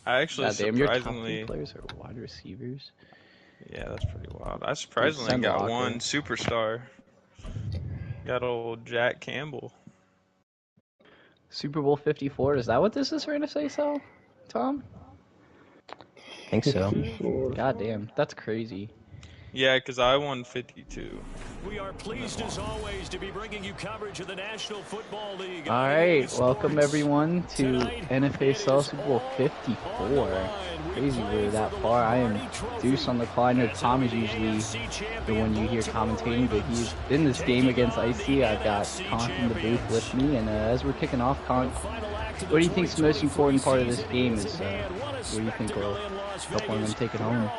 I actually Damn, your top 3 surprisingly, players are wide receivers. yeah, that's pretty wild. I surprisingly Send got Walker. one superstar. Got old Jack Campbell. Super Bowl 54. Is that what this is for NFASL, Tom? I think so. God damn, that's crazy. Yeah, because I won 52. We are pleased as always to be bringing you coverage of the National Football League. All right, welcome everyone to NFASL Super Bowl 54. Crazy we're that far. I am Deuce on the call. I know Tom is usually the one you hear commentating, but he's in this game against Icy. I've got Con from the booth with me, and as we're kicking off, Con, what do you think is the most important part of this game? Is what do you think will help one of them take it home?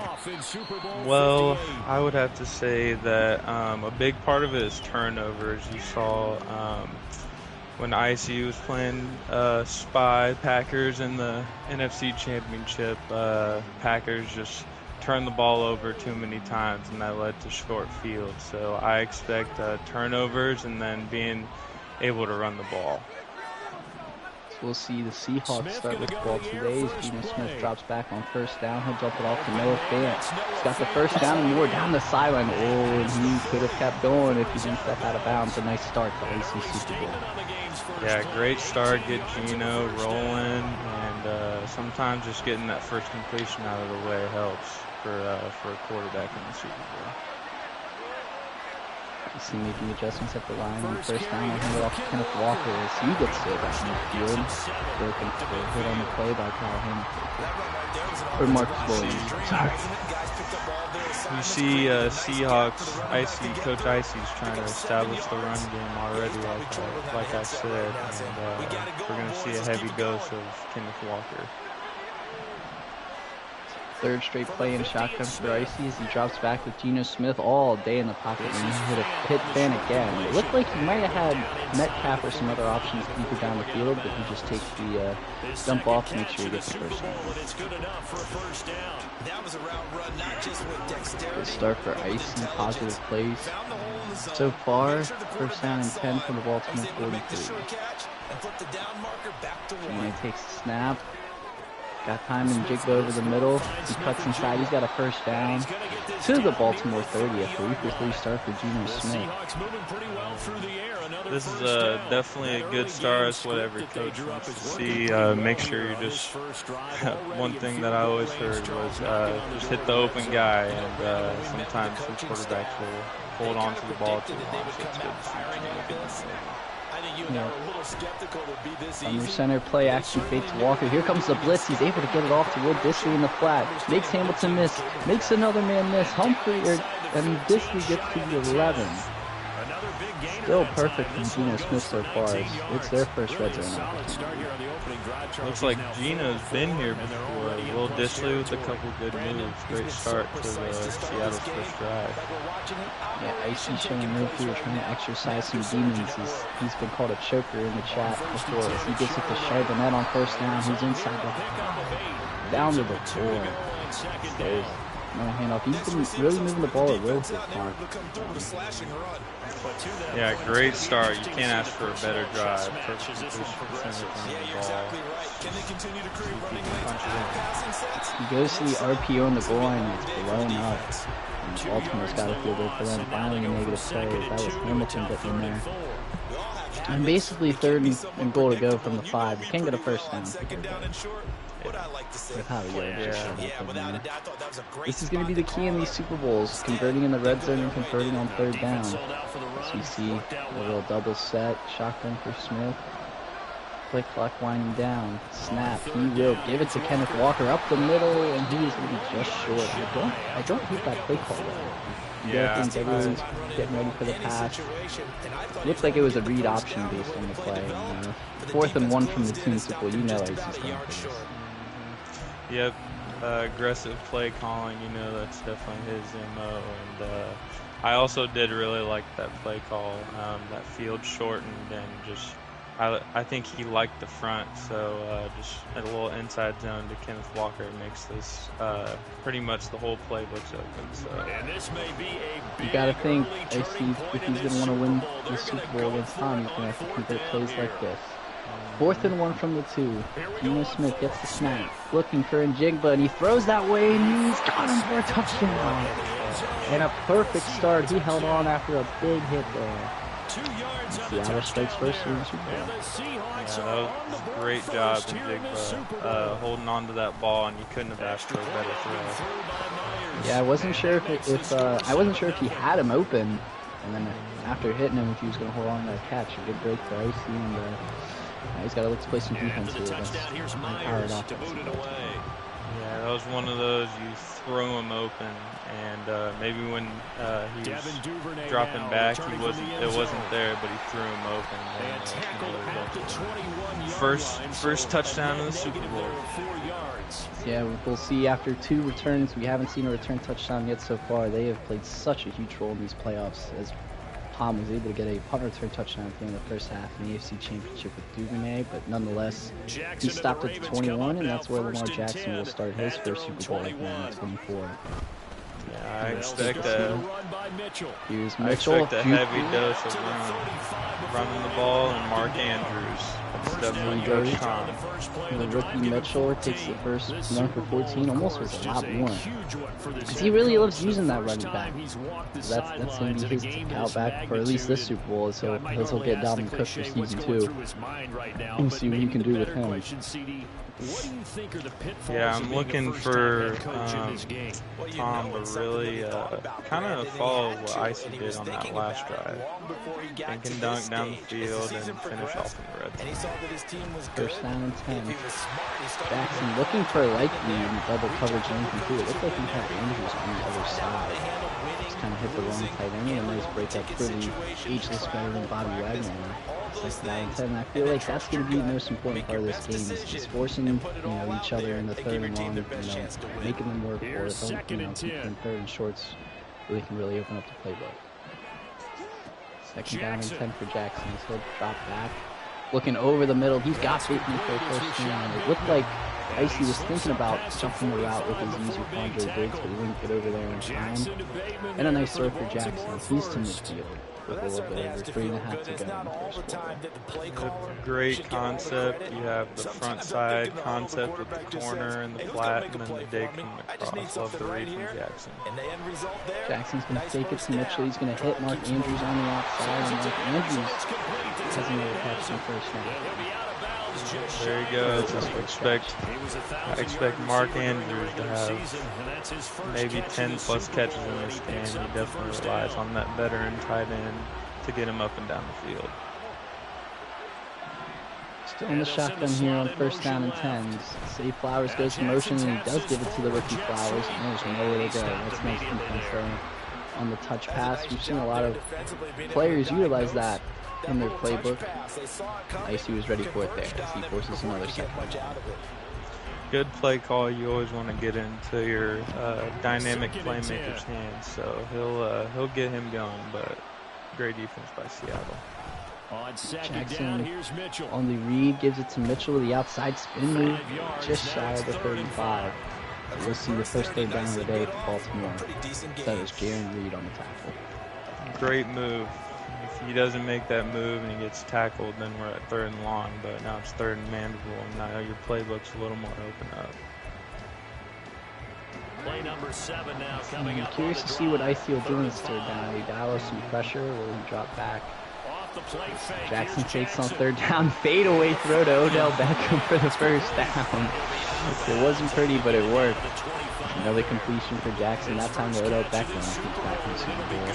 Well, I would have to say that a big part of it is turnovers. You saw when ICU was playing Spy Packers in the NFC Championship, Packers just turned the ball over too many times, and that led to short fields. So I expect turnovers and then being able to run the ball. We'll see the Seahawks start with the ball today as Geno Smith drops back on first down. He'll jump it off to Noah Fant. He's got the first down and more down the sideline. Oh, and he could have kept going if he didn't step out of bounds. A nice start to AC Super Bowl. Yeah, great start. Get Geno rolling, and sometimes just getting that first completion out of the way helps for a quarterback in the Super Bowl. You see making adjustments at the line on first down. I'll hand it off to Kenneth Walker as he gets it back in the field. Broken hit on the play by Kyle Hamilton. Or Marcus Williams. Sorry. You see Seahawks, Coach Icy's trying to establish the run game already, like I said. And we're going to see a heavy dose of Kenneth Walker. Third straight play in shotgun for Icy as he drops back with Geno Smith all day in the pocket, and he hit Fan again. It looked like he might have had Metcalf or some other options deeper down the field, but he just takes the dump off to make sure he gets the first down. Good start for Icy, positive plays. So far, first down and 10 from the Baltimore 43. Geno takes the snap. Got time and Jigba over the middle. He cuts inside. He's got a first down to the Baltimore 30. A 3-for-3 start for Geno Smith. This is definitely a good start. It's what every coach wants to see. Make sure you just... one thing that I always heard was just hit the open guy, and sometimes some quarterbacks will hold on to the ball too long, so it's good to see Geno get this thing. Under center play action fake to Walker. Here comes the blitz. He's able to get it off to Will Disley in the flat. Makes Hamilton miss. Makes another man miss. And Disley gets to the 11. Still perfect from Geno Smith so far. It's their first red zone opportunity. Looks like Geno's been here before. Will Disley with a couple good moves. Great start to Seattle's first drive. Yeah, Icy showing no fear, trying to exercise some demons. He's been called a choker in the chat before. As he gets it to Charbonnet on first down. He's inside the down to the 4. There's no handoff. He's been really moving the ball at will this time. Yeah, great start. You can't ask for a better drive. Perfect position percentage on the ball. He goes to the RPO on the goal line and it's blown up. And Baltimore's got a field goal for them. Finally a negative play. That was Hamilton getting in there. And basically third and goal to go from the 5. You can't get a first down. This is going to be the key in these Super Bowls, converting in the red zone and converting on third down. As we see a little double set, shotgun for Smith. Play clock winding down. Snap. He will give it to Kenneth Walker up the middle, and he is going to be just short. I don't hate that play call though. Yeah, I think everyone's getting ready for the pass. Looks like it was a read option based on the play. 4th and 1 from the team Super Bowl. You know Icy's going for this. Yep, aggressive play calling, that's definitely his MO, and I also did really like that play call, that field shortened, and just, I think he liked the front, so just a little inside zone to Kenneth Walker makes this pretty much the whole playbook's open, so. You gotta think, if he's gonna want to win the Super Bowl against Tom, he's gonna have to convert plays like this. 4th and 1 from the 2. Geno Smith gets the snap, looking for Njigba, and he throws that way, and he's got him for a touchdown. And a perfect start. He held on after a big hit there. Seattle strikes first in the Super Bowl. Yeah, that was a great job, Njigba, holding on to that ball, and you couldn't have asked for a better throw. Yeah, I wasn't sure if he had him open, and then after hitting him, if he was going to hold on to that catch. A good break for Icy, and he's got to look to play some defense here against high-powered offense. Yeah, that was one of those you throw him open, and maybe when he was dropping back, it wasn't there, but he threw him open. First touchdown of the Super Bowl. Yeah, we'll see after 2 returns. We haven't seen a return touchdown yet so far. They have played such a huge role in these playoffs, as Tom was able to get a punt return touchdown at the end of the first half in the AFC Championship with Duvernay, but nonetheless, he stopped at the 21, and that's where Lamar Jackson will start his first Super Bowl in 24. Yeah, I expect a heavy dose of running the ball, and Mark Andrews. The rookie Mitchell takes the first run for 14, almost was a lot more. Because he really loves using that running back. So that's going to be his out back for at least this Super Bowl, so he'll get Dalvin Cook for season 2. We'll see what he can do with him. Yeah, I'm looking for Tom to really kind of follow what Icy did on that last drive. Think and dunk down the field and finish off in the red zone. First down and 10. Jackson looking for Likely in double coverage and incomplete. It looked like he had Andrews on the other side. Just kind of hit the wrong tight end, and a nice break up for the ageless better than Bobby Wagner. Second down and 10. And I feel like that's going to be the most important part of this game, is forcing each other in the third and long, making them work for it. Keeping third and shorts really can really open up the playbook. Second down and 10 for Jackson. He'll drop back, looking over the middle. He's got Bateman for a first down. It looked like Icy was thinking about jumping the route with his user Andre Briggs, but he didn't get over there in time. And a nice throw for Jackson. He's to midfield with a little bit over 3.5 to go in the first quarter. Great concept. You have the front side concept with the corner and the flat, and then the dig coming across. Love the read from Jackson. Jackson's going to fake it to Mitchell. He's going to hit Mark Andrews on the outside, and Mark Andrews hasn't really catch the first snap. There he goes. I expect Mark Andrews to have maybe 10 plus catches in this game. He definitely relies on that veteran tight end to get him up and down the field. Still in the shotgun here on first down and 10. Say Flowers goes to motion, and he does give it to the rookie Flowers, and there's nowhere to go. That's nice defense there on the touch pass. We've seen a lot of players utilize that in their playbook. Icy was ready for it there as he forces another second. Good play call. You always want to get into your dynamic playmaker's hands, so he'll get him going. But great defense by Seattle. Jackson on the read gives it to Mitchell with the outside spin move, just shy of the 35. So we'll see the first third down of the day for Baltimore. That is Jaren Reed on the tackle. Great move. If he doesn't make that move and he gets tackled, then we're at third and long, but now it's third and manageable, and now your playbook's a little more open up. Play number 7 now coming up. I'm curious to see what Icy will do in this third down. He dial some pressure, or will he drop back? Jackson takes on third down, fade away throw to Odell Beckham for the first down. It wasn't pretty, but it worked. Another completion for Jackson, that time to Odell Beckham. He's back in the Super Bowl.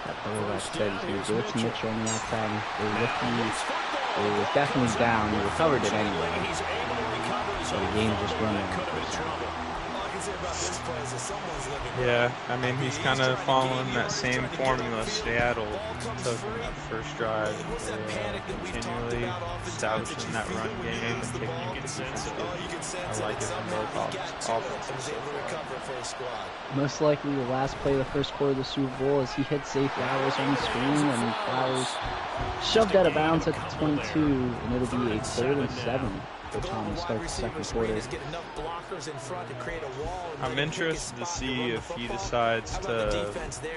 That player like said, he's going to give it to Mitchell on the outside. It was definitely down. He recovered it anyway. So the game just went on the first down. Yeah, I mean, he's kind of following that same formula Seattle took in that first drive. Continually establishing that run game and taking the defense. I like it from both offenses. Most likely the last play of the first quarter of the Super Bowl as he hit Zay Flowers on the screen, and Flowers shoved out of bounds at the 22, and it'll be a 3rd and 7. for Tom to start the second quarter. I'm interested to see if he decides to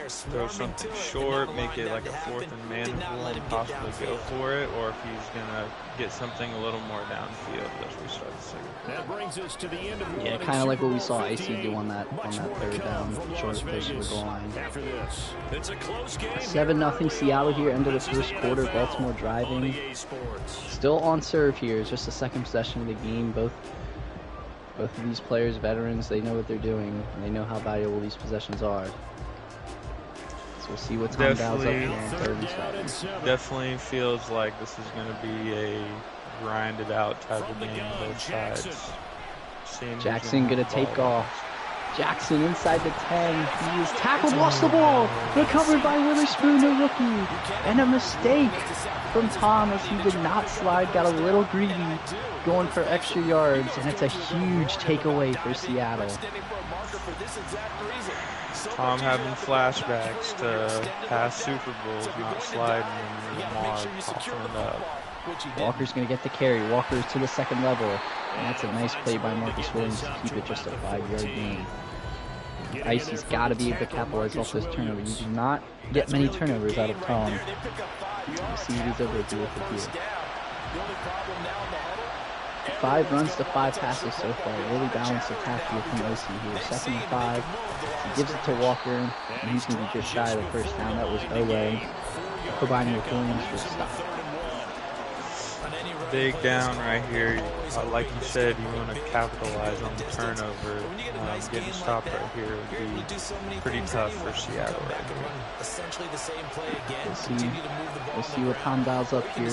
throw something short, make it like a 4th and manageable, and possibly go for it, or if he's gonna get something a little more downfield as we start the second quarter. That brings us to the end of Yeah, kind of like what we saw Icy do on that third down, short push to the goal line. After this, it's a close game. 7-0 Seattle here, end of the first quarter. Baltimore driving. Still on serve here. It's just the second possession of the game. Both of these players, veterans, they know what they're doing. And they know how valuable these possessions are. So we'll see what Tom dials up here on 3rd and 7. Definitely feels like this is going to be a grinded out type of game on both sides. Jackson going to take off. Jackson inside the 10. He is tackled, lost the ball. Recovered by Witherspoon, the rookie. And a mistake from Tom as he did not slide. Got a little greedy going for extra yards. And it's a huge takeaway for Seattle. Tom having flashbacks to past Super Bowls, not sliding and Lamar popping it up. Walker's going to get the carry. Walker's to the second level. And that's a nice play by Marcus Williams to keep it just a 5-yard gain. Icy's got to be able to capitalize off this turnover. You do not get many turnovers out of Tom. Let's see what he's able to do with it here. 5 runs to 5 passes so far. Really balanced attack here from Icy here. 2nd and 5. He gives it to Walker, and he's going to be just shy of the first down. That was Owe, combining with Williams for a stop. Big down right here. Like you said, you want to capitalize on the turnover. Getting stopped right here would be pretty tough for Seattle right here. We'll see what Tom dials up here.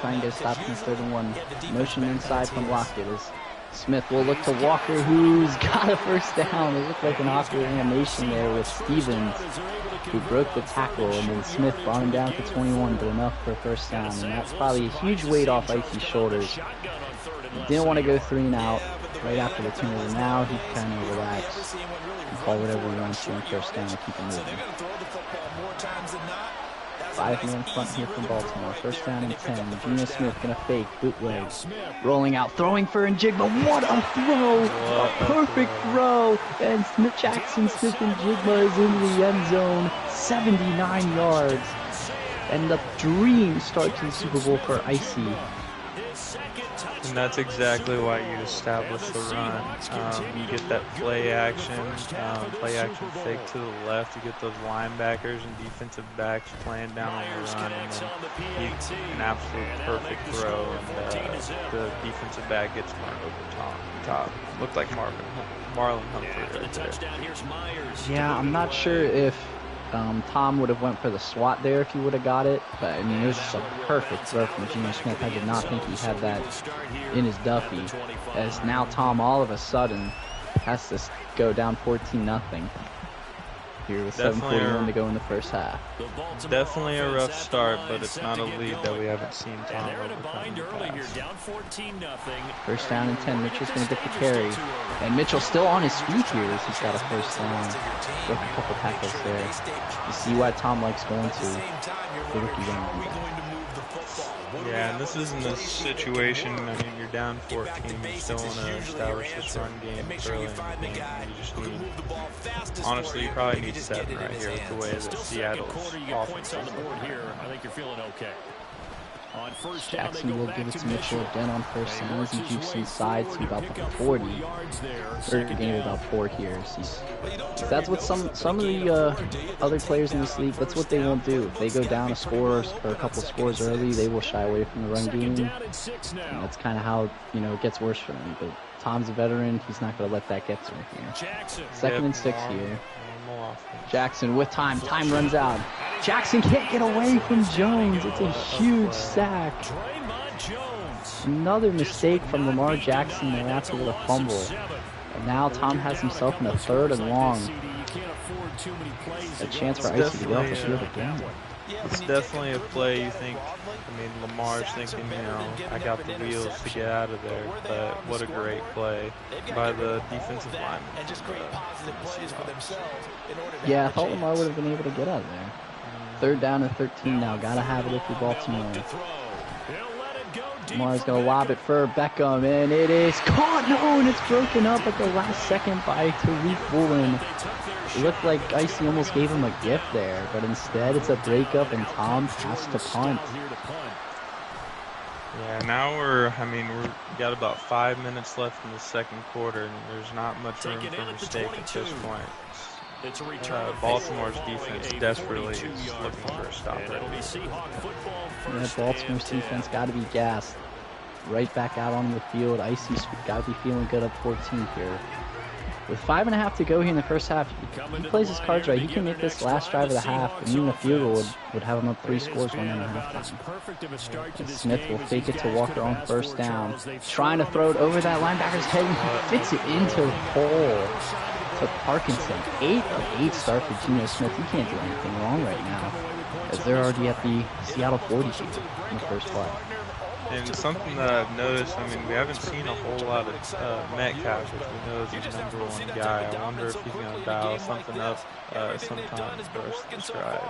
Try and get a stop in 3rd and 1. Motion inside from Lockett as Smith will look to Walker, who's got a first down. It looked like an awkward animation there with Stevens, who broke the tackle, and then Smith brought him down to 21, but enough for a first down. And that's probably a huge weight off Icy's shoulders. He didn't want to go 3 and out right after the turnover. Now he can kind of relax and call whatever he wants to on first down and keep it moving. 5-man front here from Baltimore. First down and 10. Geno Smith gonna fake, bootleg, rolling out, throwing for Njigba. What a throw! A perfect throw! And Jackson Smith and Njigba is in the end zone. 79 yards. And the dream start to the Super Bowl for Icy. And that's exactly why you establish the run. You get that play action fake to the left. You get those linebackers and defensive backs playing down on the run, and then an absolute perfect throw, and the defensive back gets run over top. Looked like Marlon Humphrey right there. Yeah, I'm not sure if Tom would have went for the swat there if he would have got it, but I mean, it was just a perfect throw from Geno Smith. I did not think he had that in his Duffy, as now Tom all of a sudden has to go down 14-0 here with 7:41 to go in the first half. Definitely a rough start, but it's not a lead that we haven't seen Tom overcome. First down and 10. Mitchell's going to get the carry, and Mitchell still on his feet here as he's got a first down. Broke a couple tackles there. You see why Tom likes going to the rookie running back. Yeah, and this isn't a situation, I mean, you're down 14, you still want to establish this run game early in the game. You just need, honestly, you probably need 7 right here with the way that Seattle's offense is. I think you're feeling okay. Jackson will give it to Mitchell again on first down as he jukes inside to about the 40. Third game about 4 here. That's what some of the other players in this league, that's what they won't do. If they go down a score or a couple scores early, they will shy away from the run game. And that's kind of how, it gets worse for them. But Tom's a veteran. He's not going to let that get to him here. 2nd and 6 here. Jackson with time. Time runs out. Jackson can't get away from Jones. It's a huge sack. Another mistake from Lamar Jackson there after with a fumble. And now Tom has himself in a 3rd and long. A chance for Icy to get off the field again. It's definitely a play you think, Lamar's thinking, I got the wheels to get out of there, but what a great play by the defensive lineman. Yeah, I thought Lamar would have been able to get out of there. 3rd down and 13 now. Gotta have it if you're Baltimore. Lamar's going to lob it for Beckham, and it is caught. No, and it's broken up at the last second by Tariq Woolen. It looked like Icy almost gave him a gift there, but instead it's a breakup, and Tom has to punt. Yeah, now we got about 5 minutes left in the second quarter, and there's not much room for mistake at this point. Baltimore's defense desperately is looking for a stop right now. Yeah, Baltimore's defense got to be gassed. Right back out on the field. Icy's got to be feeling good up 14 here. With 5.5 to go here in the first half, he plays his cards right. He can make this last drive of the half, and even a field goal would have him up 3 scores going into halftime. Smith will fake it to Walker on first down. Trying to throw it over that linebacker's head, and he fits it into the hole to Parkinson. 8 of 8 start for Geno Smith. He can't do anything wrong right now, as they're already at the Seattle 40 in the first play. And something that I've noticed, we haven't seen a whole lot of Metcalf, which we know is his #1 guy. I wonder if he's going to dial something up sometime for the rest of this drive.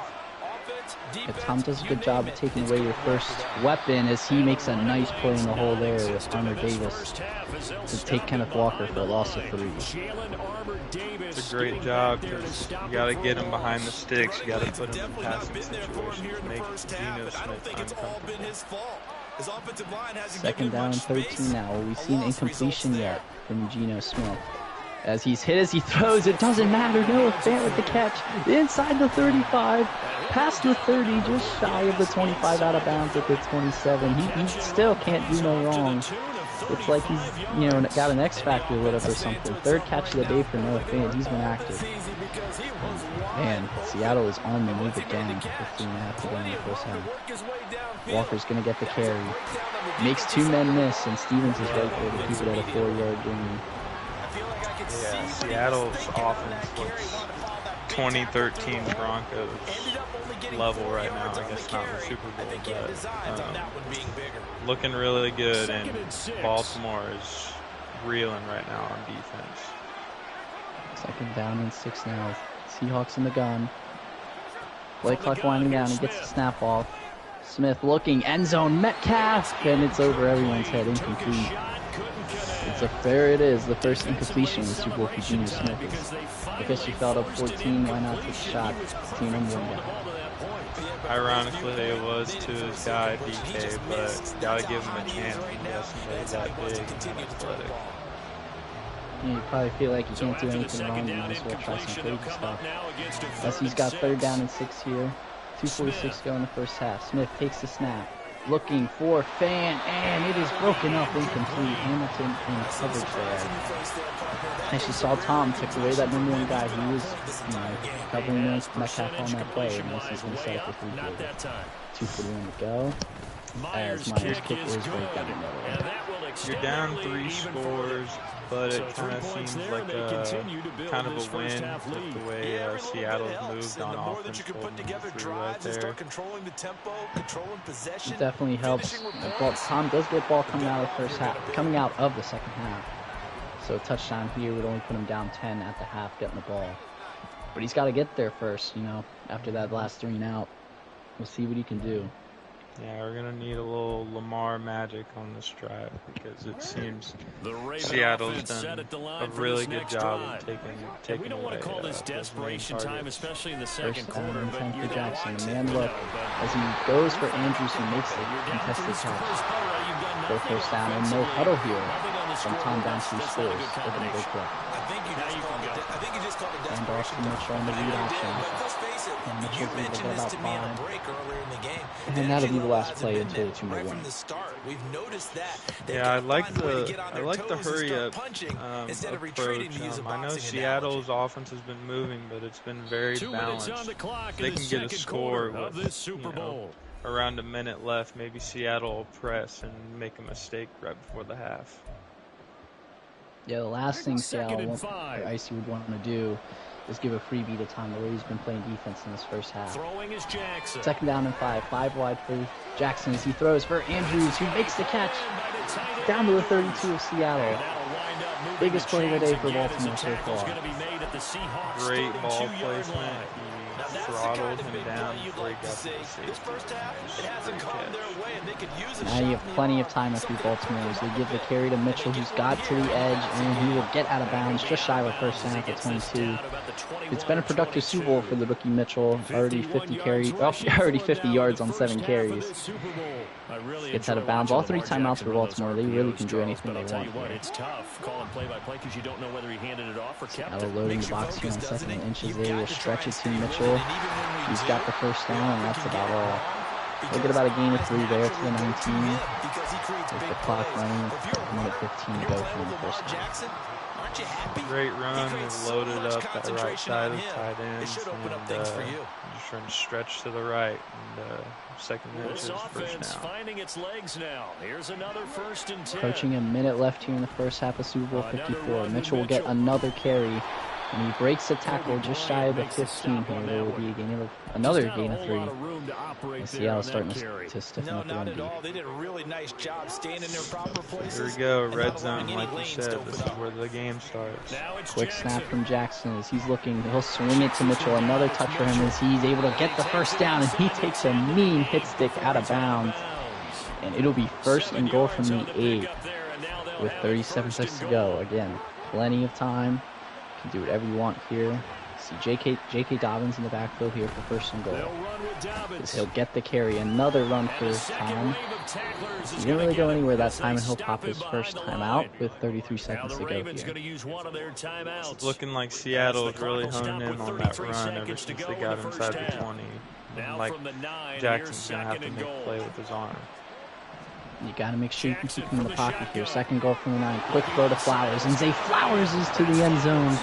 Yeah, Tom does a good job of taking away your first weapon as he makes a nice play in the hole there with Armour Davis to take Kenneth Walker for a loss of 3. It's a great job because you got to get him behind the sticks. You got to put him in passing situations, make Geno Smith uncomfortable. Second down and 13 now. We've seen incompletion yet from Geno Smith. As he's hit, as he throws, it doesn't matter. Noah Fant with the catch. Inside the 35, past the 30, just shy of the 25, out of bounds at the 27. He still can't do no wrong. It's like he's, got an X Factor lit up or something. Third catch of the day for Noah Fant. He's been active. Man, Seattle is on the move again. 15.5 to go in the first half. Walker's going to get the carry. Makes 2 men miss, and Stevens is right there to keep it at a 4-yard gain. Yeah, Seattle's offense looks 2013 Broncos level right now. I guess not the Super Bowl, but looking really good, and Baltimore is reeling right now on defense. Second down and 6 now. Seahawks in the gun. Play clock winding down. He gets the snap off. Smith looking, end zone, Metcalf, and it's over everyone's head, incomplete. There it is, the first incompletion in the Super Bowl for Geno Smith. I guess you felt up 14, why not take a shot? It's team #1 guy. Ironically, it was to his guy, DK, but gotta give him a chance when he has somebody that big and athletic. You probably feel like you can't do anything wrong, you might as well try some crazy stuff. As he's got 3rd down and 6 here. 2:46 to go in the first half. Smith takes the snap. Looking for Fant, and it is broken up, incomplete. Hamilton in coverage there. As you saw, Tom took away that #1 guy. He was, doubling Metcalf on that play, and this is going to set up the 3-quarter. 2:41 to go. As Myers' kick is right down the middle. You're down 3 scores, but it kind of seems like kind of a win with the way Seattle's moved on offense, holding through right there. It definitely helps. Tom does get ball coming out of the second half. So a touchdown here would only put him down 10 at the half, getting the ball. But he's got to get there first, after that last 3 and out. We'll see what he can do. Yeah, we're going to need a little Lamar magic on this drive because it seems Seattle's done a really good job of taking we don't want to call this desperation time, especially in the second quarter. First down and 10 for Jackson. And man, look, as he goes for Andrews, he makes the contested catch. Go first down and no huddle here from Tom down 2 scores. They're going to go quick. And Austin Mitchell on the read option. And Mitchell's able to get about 5. And then that'll be the last play until it's 2-1. Yeah, I like the hurry up approach. I know Seattle's offense has been moving, but it's been very balanced. They can get a score with around a minute left. Maybe Seattle will press and make a mistake right before the half. Yeah, the last thing Icy would want to do is give a freebie to Tom, the way he's been playing defense in this first half. Throwing is Jackson. Second down and 5 wide for Jackson as he throws for Andrews, who makes the catch down to the 32 of Seattle. Biggest play of the day for Baltimore so far. Great ball placement. He throttled him down before he got to the safety. Now you have plenty of time if you're Baltimore as they give the carry to Mitchell, who's got to the edge, and he will get out of bounds just shy of a first down at the 22. It's been a productive Super Bowl for the rookie Mitchell. Already 50 yards on 7 carries. Gets out of bounds. All 3 timeouts for Baltimore. They really can do anything they want. It's tough calling play-by-play because you don't know whether he handed it off or kept it. Now loading the box here on 2nd and inches. They will stretch it to Mitchell. He's got the first down, and that's about all. We'll get about a gain of 3 there to the 19. With the clock running, 1:15 to go from the first half. Great run, and loaded up that right side of the tight end, and just trying to stretch to the right, and 2nd and inches, first down. Finding its legs now. Here's another 1st and 10. Approaching a minute left here in the first half of Super Bowl 54. Mitchell will get another carry, and he breaks the tackle just shy of the 15 here. There will be a gain of another gain of 3. And Seattle's starting to stiffen up the run deep. They did a really nice job staying in their proper places. Here we go, red zone, like you said. This is where the game starts. Quick snap from Jackson as he's looking. He'll swing it to Mitchell. Another touch for him as he's able to get the first down, and he takes a mean hit stick out of bounds. And it'll be 1st and goal from the 8 with 37 seconds to go. Again, plenty of time. You can do whatever you want here. See J.K. Dobbins in the backfield here for 1st and goal. He'll get the carry. Another run for Tom. He didn't really go anywhere that time, and he'll pop his first time out with 33 seconds to go here. It's looking like Seattle is really honing in on that run ever since they got inside the 20. And like Jackson's going to have to make a play with his arm. You got to make sure you can keep him in the pocket here. 2nd goal from the 9. Quick throw to Flowers, and Zay Flowers is to the end zone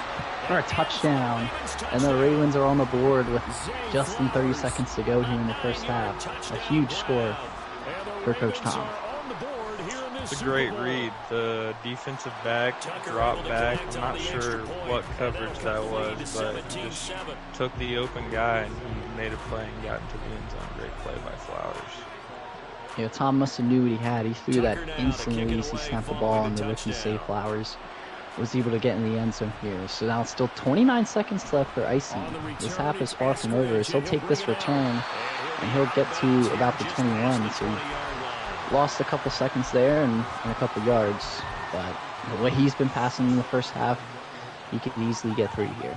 for a touchdown. And the Ravens are on the board with just 30 seconds to go here in the first half. A huge score for Coach Tom. It's a great read. The defensive back dropped back. I'm not sure what coverage that was, but he just took the open guy and he made a play and got into the end zone. Great play by Flowers. You know, Tom must have knew what he had. He threw that instantly as he snapped the ball, and the rookie Zay Flowers was able to get in the end zone here. So now it's still 29 seconds left for Icy. This half is far from over. So he'll take this return, and he'll get to about the 21. So he lost a couple seconds there and a couple yards. But the way he's been passing in the first half, he could easily get 3 here.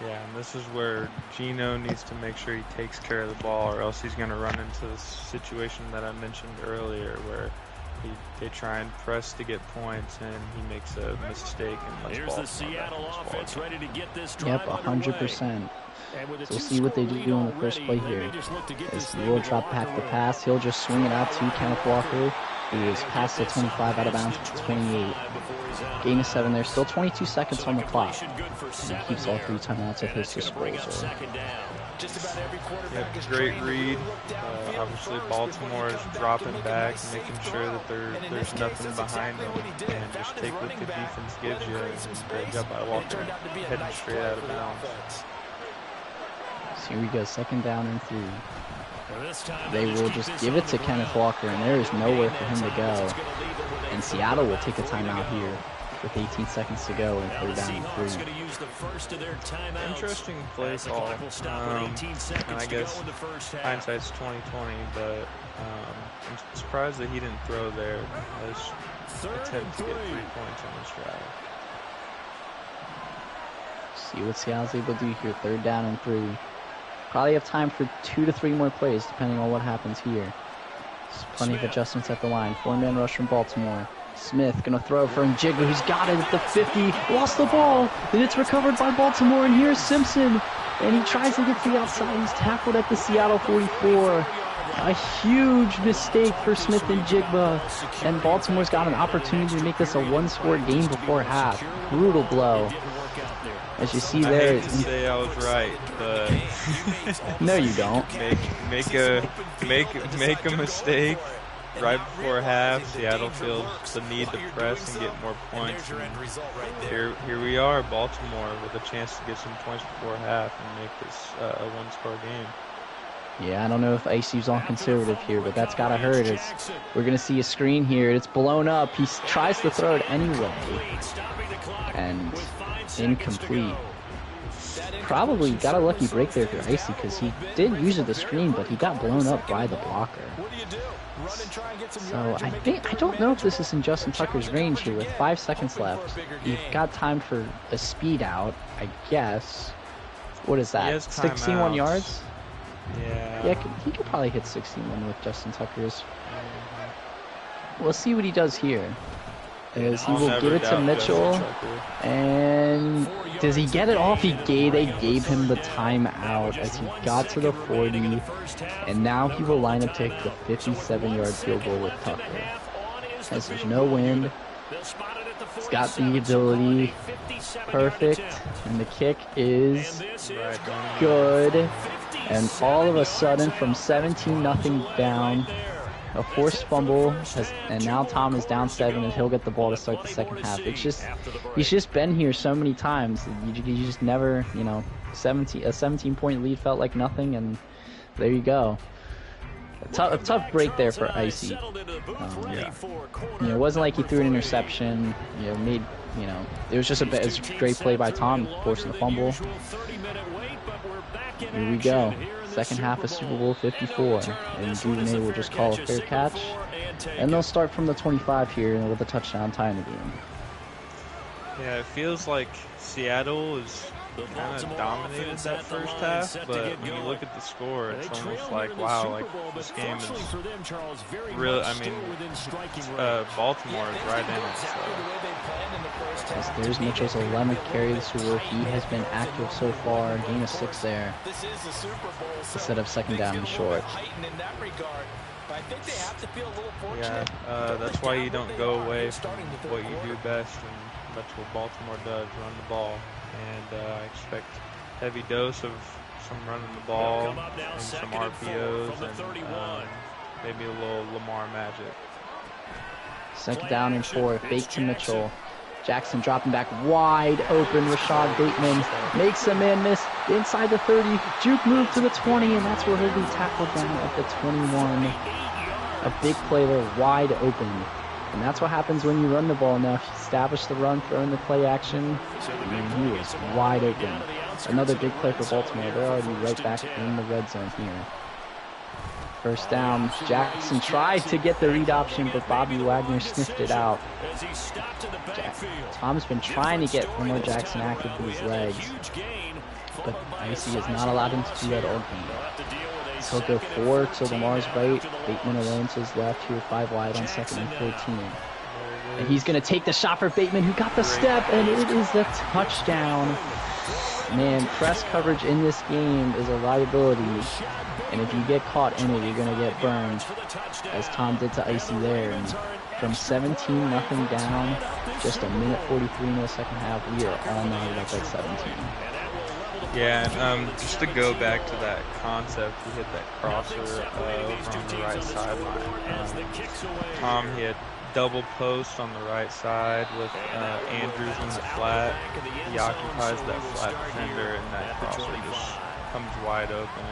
Yeah, and this is where Gino needs to make sure he takes care of the ball, or else he's going to run into the situation that I mentioned earlier where they try and press to get points, and he makes a mistake and lets Baltimore the Seattle offense ready to get this drive 100%. So we'll see what they do on the first play here. As he will drop back the pass, he'll just swing it out to Kenneth Walker, who is past the 25 out of bounds to 28. Gain of 7 there, still 22 seconds on the clock. And he keeps all 3 timeouts at his disposal. Yeah, great read. Obviously, Baltimore is dropping back, making sure that there's nothing behind them, and just take what the defense gives you. And great job by Walker, heading straight out of bounds. So here we go, 2nd down and 3. They will just give it to Kenneth Walker, and there is nowhere for him to go. And Seattle will take a timeout here with 18 seconds to go and 3rd down and 3. Interesting play call. And I guess hindsight's 20/20, but I'm surprised that he didn't throw there. His attempt to get 3 points on this drive. See what Seattle's able to do here. 3rd down and 3. Probably have time for 2 to 3 more plays, depending on what happens here. There's plenty of adjustments at the line. 4-man rush from Baltimore. Smith gonna throw for Njigba, who's got it at the 50. Lost the ball, and it's recovered by Baltimore. And here's Simpson, and he tries to get to the outside. He's tackled at the Seattle 44. A huge mistake for Smith and Njigba, and Baltimore's got an opportunity to make this a 1-score game before half. Brutal blow. As you see there, I hate to say I was right, but no, you don't. Make a mistake right before half. Seattle feels the need to press and get more points. And here we are, Baltimore, with a chance to get some points before half and make this a 1-score game. Yeah, I don't know if ICU's on conservative here, but that's gotta hurt. We're gonna see a screen here. It's blown up. He tries to throw it anyway, and incomplete. probably got a lucky break there for Icy because he did use the screen, but he got blown up by the blocker. So I don't know if this is in Justin Tucker's range here with 5 seconds left. You've got time for a speed out, I guess. What is that? 61 yards? Yeah. Yeah, he could probably hit 61 with Justin Tucker's. We'll see what he does here. As he will give it to Mitchell, and does he get it off? They gave him the timeout as he got to the 40, and now he will line up to take the 57-yard field goal with Tucker. As there's no wind, he's got the ability, perfect, and the kick is good. And all of a sudden, from 17-0 down, a forced fumble, and now Tom is down 7, and he'll get the ball to start the second half. It's just, he's just been here so many times. You just never, you know, a 17-point lead felt like nothing, and there you go. A tough break there for Icy. You know, it wasn't like he threw an interception. You know, it was just a great play by Tom, forcing the fumble. Here we go. Second half of Super Bowl 54, and Duvernay will just call a fair catch, and they'll start from the 25 here with a touchdown tying the game. Yeah, it feels like Seattle is kind of dominated that first half, but when you look at the score, it's almost like, wow, like this game is really, I mean, Baltimore is right in it. So. Yes, there's Mitchell's 11th carry this year. He has been active so far, gain of 6 there, to set up second down and short. Yeah, that's why you don't go away from what you do best, and that's what Baltimore does, run the ball. And I expect heavy dose of some running the ball and some RPOs and maybe a little Lamar magic. Second down and 4, fake to Mitchell. Jackson dropping back wide open. Rashad Bateman makes a man miss inside the 30. Juke move to the 20, and that's where he'll be tackled down at the 21. A big play there, wide open. And that's what happens when you run the ball enough. Establish the run, throw in the play action, and he is wide open. Another big play for Baltimore. They're already right back in the red zone here. First down, Jackson tried to get the read option, but Bobby Wagner sniffed it out. Tom's been trying to get Lamar Jackson active with his legs, but Icy has not allowed him to do that all game. He'll go 4 to Lamar's right, Bateman alone to his left here, 5 wide on 2nd and 14. And he's going to take the shot for Bateman, who got the step, and it is the touchdown. Man, press coverage in this game is a liability, and if you get caught in it, you're going to get burned, as Tom did to Icy there. And from 17-0 down, just a minute 43 in the second half, we are all knotted up at 17. Yeah, and just to go back to that concept, he hit that crosser over on the right sideline. Tom hit double post on the right side with Andrews in the flat. He occupies that flat defender, and that crosser just comes wide open.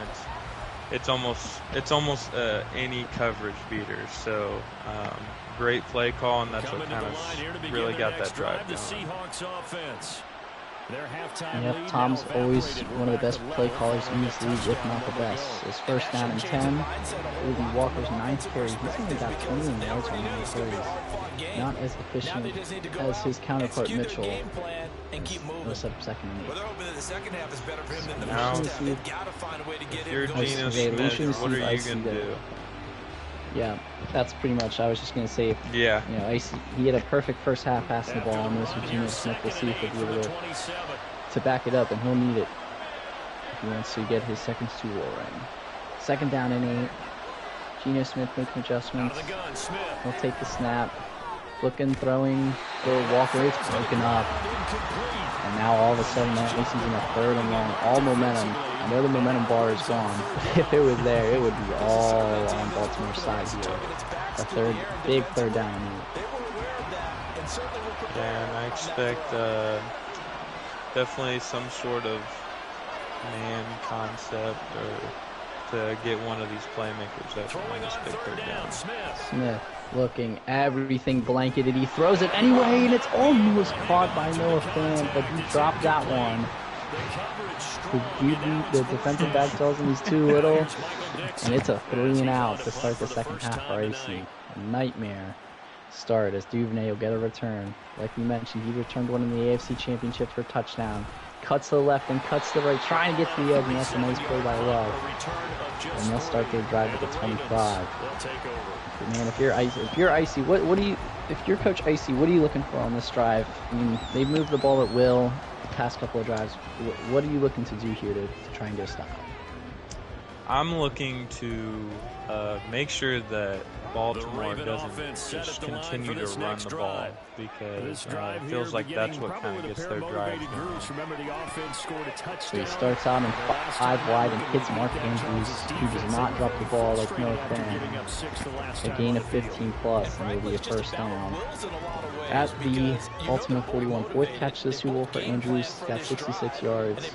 It's almost any coverage beater. So great play call, and that's what kind of really got that drive going. Yep, Tom's always one of the best play callers in this league, if not the best. His first down and 10. Ruby Walker's 9th carry. He's only got 21 yards on 9 carries. Not as efficient as his counterpart Mitchell. He'll set up second and 8. Now, if you're Geno Smith, what are you going to do? Yeah, that's pretty much. I was just going to say, yeah. You know, he had a perfect first half passing the ball on this with Geno Smith. We'll see if he'll be able to back it up, and he'll need it if he wants to get his second Super Bowl ring. Second down and 8. Geno Smith making adjustments. He'll take the snap. Looking, throwing. Bill Walker, it's broken up. And now all of a sudden, that makes he's in a 3rd and long. All momentum. I know the momentum bar is gone. If it was there, it would be all on Baltimore's side here. A big third down. Yeah, and I expect definitely some sort of man concept or to get one of these playmakers that's on this big third down. Smith looking, everything blanketed. He throws it anyway, and it's almost caught by Noah Fant, but he dropped that one. The defensive back tells him he's too little, and it's a 3 and out to start the second half for AC. A nightmare start as Duvernay will get a return. Like we mentioned, he returned one in the AFC Championship for a touchdown. Cuts to the left and cuts to the right, trying to get to the edge, and that's a nice play by Love. And they'll start their drive at the 25. But man, if you're Icy, what do you? If you're Coach Icy, what are you looking for on this drive? I mean, they've moved the ball at will the past couple of drives. What are you looking to do here to try and get a stop? I'm looking to make sure that Baltimore doesn't just continue to run the ball, because it feels like that's what kind of gets their drive going. So he starts out in 5 wide and hits Mark Andrews, who does not drop the ball like Noah Fan. A gain of 15 plus, and it'll be a first down. At the Baltimore 41, 4th catch this Super Bowl for Andrews, got 66 yards.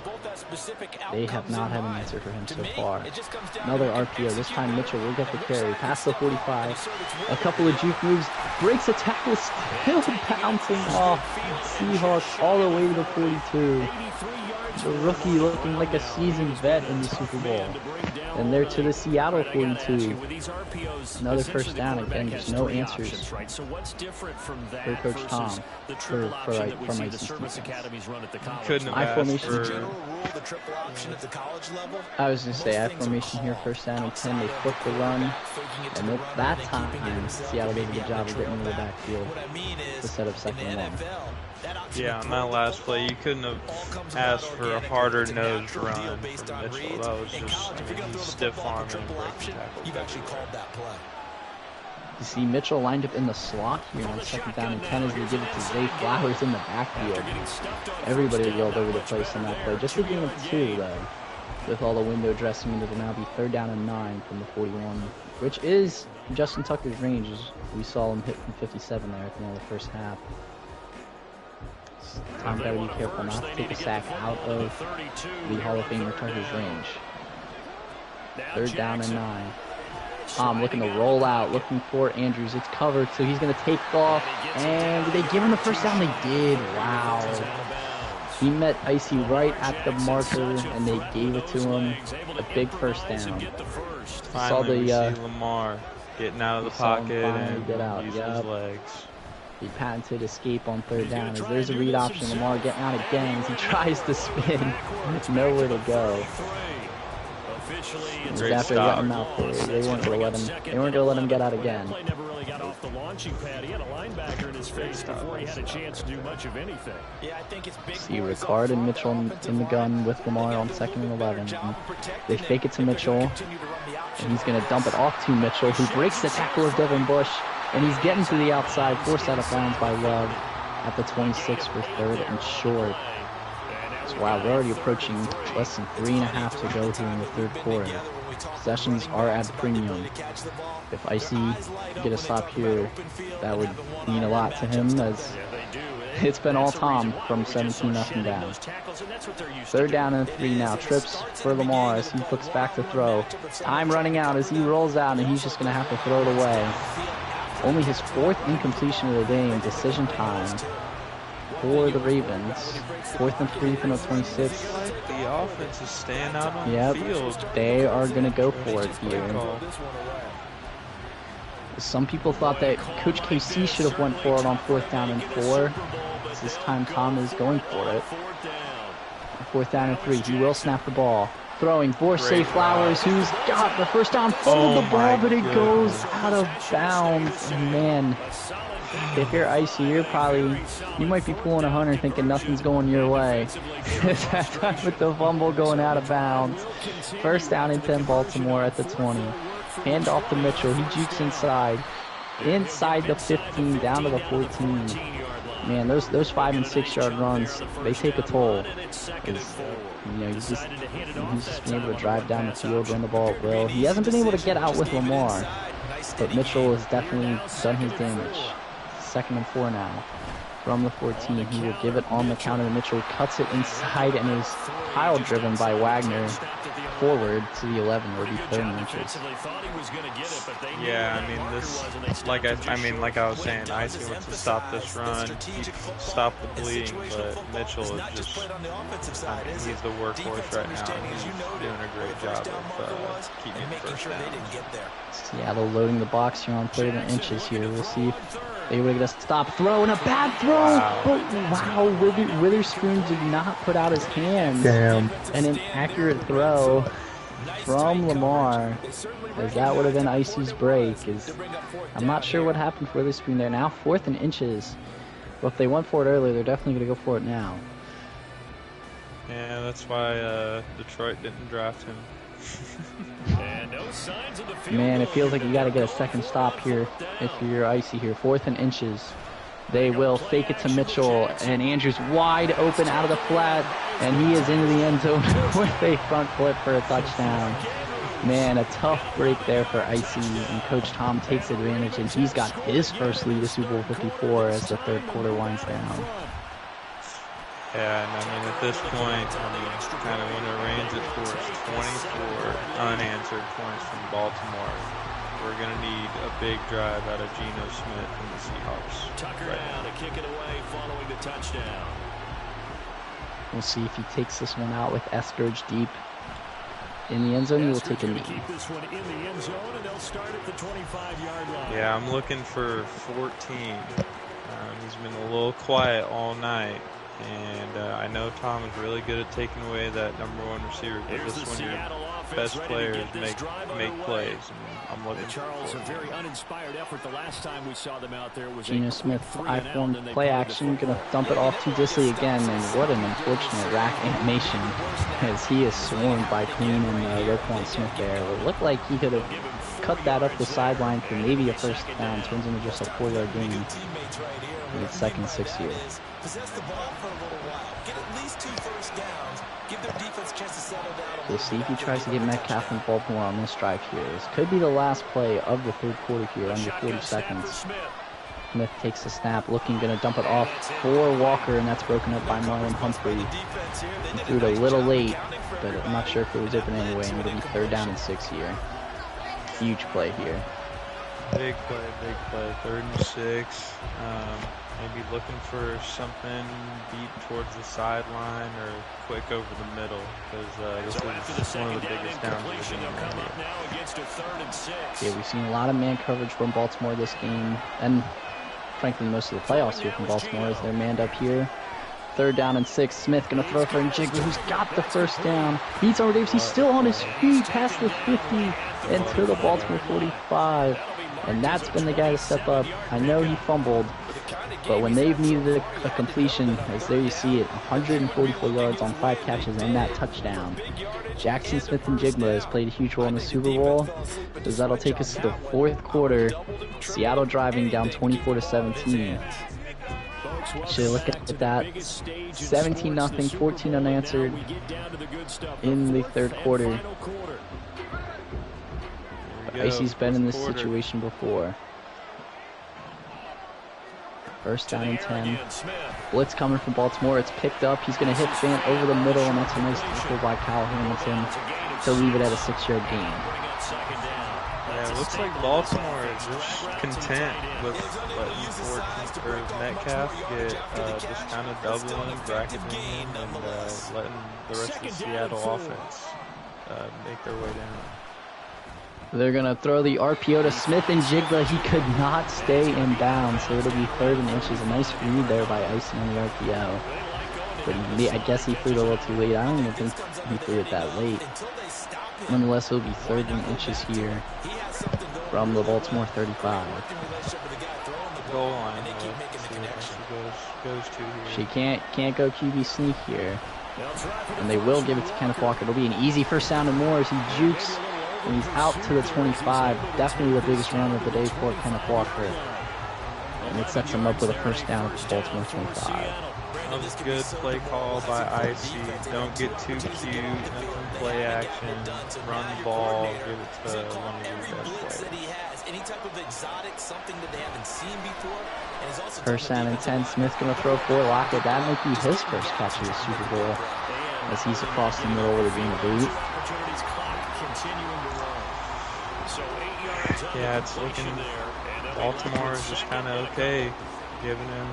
They have not had an answer for him so far. Another RPO, this time Mitchell will get the carry, past the 45. A couple of juke moves, breaks a tackle, still bouncing off Seahawks all the way to the 42. The rookie looking like a seasoned vet in the Super Bowl. And they're to the Seattle 42. Another first down again, just no answers for Coach Tom. For my Couldn't have asked for... I was going to say, I formation here, first down and 10. They flip the run. And that time, Seattle did a good job of getting into the backfield to set up second and 1. Yeah, on that last play, you couldn't have asked for a harder nosed run from Mitchell. That was just stiff arm and break tackle. You've actually called that play. You see Mitchell lined up in the slot here on second down and 10 as they give it to Zay Flowers in the backfield. Everybody yelled over the place on that play. Just a gain of 2, though. With all the window dressing, and it'll now be 3rd down and 9 from the 41, which is Justin Tucker's range. We saw him hit from 57 there at the end of the first half. Tom got to be careful not to take a sack out of the Hall of Famer Tucker's range. 3rd down and 9. Tom looking to roll out, looking for Andrews. It's covered, so he's going to take off. And did they give him the first down? They did. Wow. He met Icy right at the marker, and they gave it to him. A big first down. Finally, we see Lamar getting out of the pocket and using his legs. The patented escape on 3rd down. As there's a read option, Lamar getting out again as he tries to spin. Nowhere to go. After letting him out there, they weren't going to let him get out again. See Ricard and Mitchell in the gun with Lamar on 2nd and 11. They fake it to Mitchell, and he's going to dump it off to Mitchell, who breaks the tackle of Devin Bush, and he's getting to the outside, forced out of bounds by Love at the 26 for 3rd and short. So wow, we're already approaching less than 3.5 to go here in the 3rd quarter. Possessions are at premium. If Icy get a stop here, that would mean a lot to him, as it's been all Tom from 17-0 down. 3rd down and 3 now. Trips for Lamar as he looks back to throw. Time running out as he rolls out, and he's just going to have to throw it away. Only his 4th incompletion of the day in decision time for the Ravens. 4th and 3 from the 26. The offense is staying out on the field. They are going to go for it here. Some people thought that Coach KC should have went for it on 4th down and 4. This time Tom is going for it. 4th down and 3. He will snap the ball. Throwing for Zay Flowers, who's got the first down, fumbled the ball, but it goes out of bounds. And man, if you're Icy, you might be pulling a hunter thinking nothing's going your way. It's that time with the fumble going out of bounds. 1st down and 10 Baltimore at the 20. Hand off to Mitchell, he jukes inside the 15, down to the 14. Man, those 5 and 6 yard runs, they take a toll. He's just been able to drive down the field, run the ball at will. He hasn't been able to get out with Lamar, but Mitchell has definitely done his damage. 2nd and 4 now. from the 14. He will give it on the counter. Mitchell cuts it inside and is pile driven by Wagner forward to the 11, where he 30 inches. Yeah, I mean this, like I was saying, Icy wants to stop this run, stop the bleeding, but Mitchell is just, he's the workhorse right now, and he's doing a great job of keeping the first down. Seattle loading the box here on 30 inches here. We'll see if they were going to stop throw, and a bad throw, but wow, Witherspoon did not put out his hands. Damn. And an accurate throw from Lamar, as that would have been Icy's break. I'm not sure what happened for Witherspoon there. Now 4th and inches. Well, if they went for it earlier, they're definitely going to go for it now. Yeah, that's why Detroit didn't draft him. Man, it feels like you got to get a second stop here if you're Icy here. 4th and inches. They will fake it to Mitchell, and Andrews wide open out of the flat, and he is into the end zone with a front flip for a touchdown. Man, a tough break there for Icy, and Coach Tom takes advantage, and he's got his first lead of Super Bowl 54 as the third quarter winds down. Yeah, and I mean, at this point, kind of when it rains, it pours. 24 unanswered points from Baltimore. We're going to need a big drive out of Geno Smith and the Seahawks. Tucker now to kick it away following the touchdown. We'll see if he takes this one out with Eskridge deep in the end zone. He will take a knee. Keep this one in the end zone, and they'll start at the 25-yard line. Yeah, I'm looking for 14. He's been a little quiet all night. And I know Tom is really good at taking away that #1 receiver, but this one, your best players make plays. And I'm looking for Charles, a very uninspired effort. The last time we saw them out there was Geno Smith, I-form play action, gonna dump it off to Disley again, and what an unfortunate rack animation as he is swarmed by Clean and Roquan Smith there. It looked like he could have cut that up the sideline for maybe a first down. Turns into just a 4-yard gain. It's 2nd and 6 here. Possess the ball for a little while. Get at least 2 first downs. Give their defense a chance to settle down. We'll see if he tries to get Metcalf and Baltimore on this drive here. This could be the last play of the third quarter here, under 40 seconds. Smith takes the snap, looking, going to dump it off for Walker, and that's broken up by Marlon Humphrey. He threw it a little late, but I'm not sure if it was open anyway, and it'll be 3rd down and 6 here. Huge play here. Big play. 3rd and 6. Maybe looking for something deep towards the sideline or quick over the middle, because this is one of the biggest downs of the game. Yeah, we've seen a lot of man coverage from Baltimore this game, and frankly most of the playoffs here from Baltimore as they're manned up here. 3rd down and 6. Smith gonna throw for Njigba, who's got the first down. Beats Armour Davis. He's still on his feet past the 50 and to the Baltimore 45. And that's been the guy to step up. I know he fumbled, but when they've needed a completion, as there you see it, 144 yards on 5 catches and that touchdown. Jackson Smith-Njigba has played a huge role in the Super Bowl, as that'll take us to the 4th quarter. Seattle driving down 24-17. Should look at that. 17-0, 14 unanswered in the 3rd quarter. Icy's been in this situation before. 1st down and 10. Blitz coming from Baltimore. It's picked up. He's going to hit Fant over the middle, and that's a nice tackle by Kyle Hamilton to leave it at a 6-yard gain. Yeah, it looks like Baltimore is just content with letting 14 or Metcalf get just kind of doubling, bracketing him, and letting the rest of the Seattle offense make their way down. They're going to throw the RPO to Smith-Njigba. He could not stay in bounds, so it'll be 3rd and inches. A nice read there by Icy on the RPO. But I guess he threw it a little too late. I don't even think he threw it that late. Nonetheless, it'll be 3rd and inches here from the Baltimore 35. Goal line, goes to here. She can't go QB sneak here. And they will give it to Kenneth Walker. It'll be an easy first down and more as he jukes. And he's out to the 25. Definitely the biggest run of the day for Kenneth Walker. And it sets him up with a first down at the Baltimore 25. That was a good play call by Icy. Don't get too cute. Nothing play action, run the ball, give it to one of your best players. First down and 10. Smith going to throw for Lockett. That might be his first catch of the Super Bowl as he's across the middle with a gain of 8. Yeah, it's looking. Baltimore is just kind of okay, giving him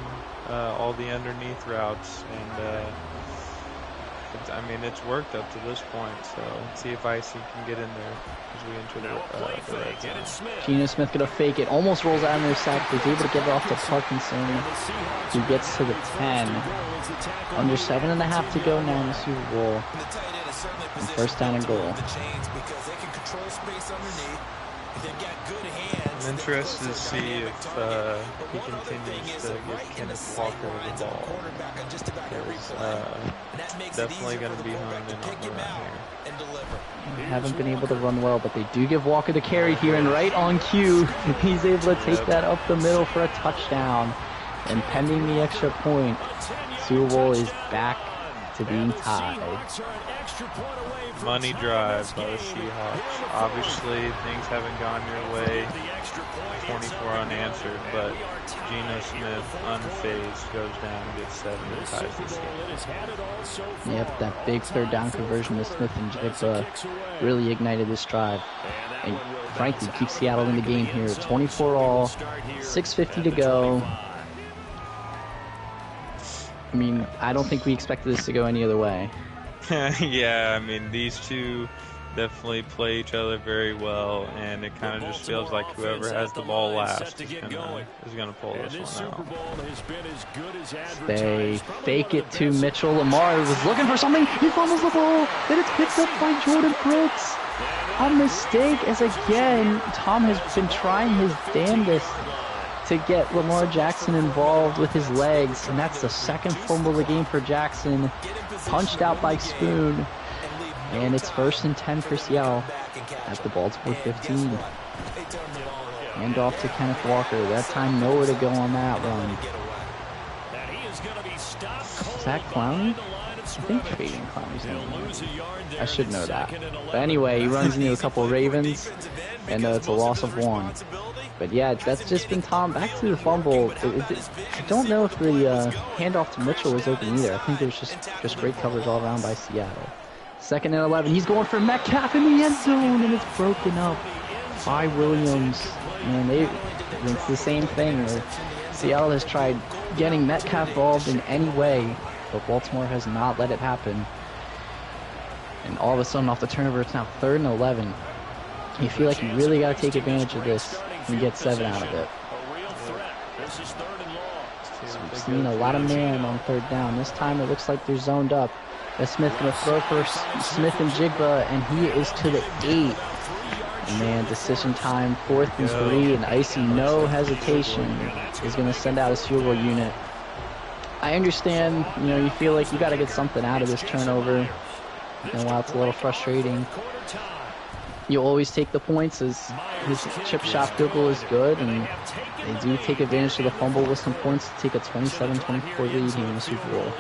all the underneath routes, and I mean it's worked up to this point. So let's see if Icy can get in there as we enter the red zone. Geno Smith going to fake it, almost rolls out of their sack, but he's able to get it off to Parkinson, who gets to the 10. Under 7.5 to go now in the Super Bowl. And first down and goal. I'm interested to see if he continues to give Kenneth Walker the ball. Definitely going to be honed in on the run here. They haven't been able to run well, but they do give Walker the carry here, and right on cue, he's able to take that up the middle for a touchdown. And pending the extra point, Super Bowl is back to being tied. Money drive by the Seahawks. Obviously, things haven't gone your way. 24 unanswered, but Geno Smith, unfazed, goes down and gets 7 and ties this game. Yep, that big third down conversion to Smith and Jigba really ignited this drive. And frankly, keeps Seattle in the game here. 24 all, 6:50 to go. I mean, I don't think we expected this to go any other way. Yeah, I mean, these two definitely play each other very well, and it kind of just feels like whoever has the ball last is gonna pull this one out. They fake it to Mitchell. Lamar was looking for something. He fumbles the ball. Then it's picked up by Jordan Brooks. A mistake, as again, Tom has been trying his damnedest to get Lamar Jackson involved with his legs, and that's the second fumble of the game for Jackson. Punched out by Spoon. And it's 1st and 10 for Seattle at the Baltimore 15. Hand off to Kenneth Walker. That time nowhere to go on that run. Is that Clowney? I think Trading Clowney's name. I should know that. But anyway, he runs into a couple Ravens, and it's a loss of 1. But yeah, that's just been Tom. Back to the fumble. I don't know if the handoff to Mitchell was open either. I think there's just great coverage all around by Seattle. 2nd and 11. He's going for Metcalf in the end zone, and it's broken up by Williams. And it's the same thing. Seattle has tried getting Metcalf involved in any way, but Baltimore has not let it happen. And all of a sudden, off the turnover, it's now 3rd and 11. You feel like you really got to take advantage of this and get 7 out of it. So we've seen a lot of man on 3rd down. This time it looks like they're zoned up. That's Smith going to throw for Smith and Jigba, and he is to the 8. Man, decision time, 4th and 3, and Icy, no hesitation, is going to send out his field goal unit. I understand, you feel like you got to get something out of this turnover. And while it's a little frustrating, you always take the points, as his chip shot field goal is good, and they do take advantage of the fumble with some points to take a 27-24 lead here in the Super Bowl.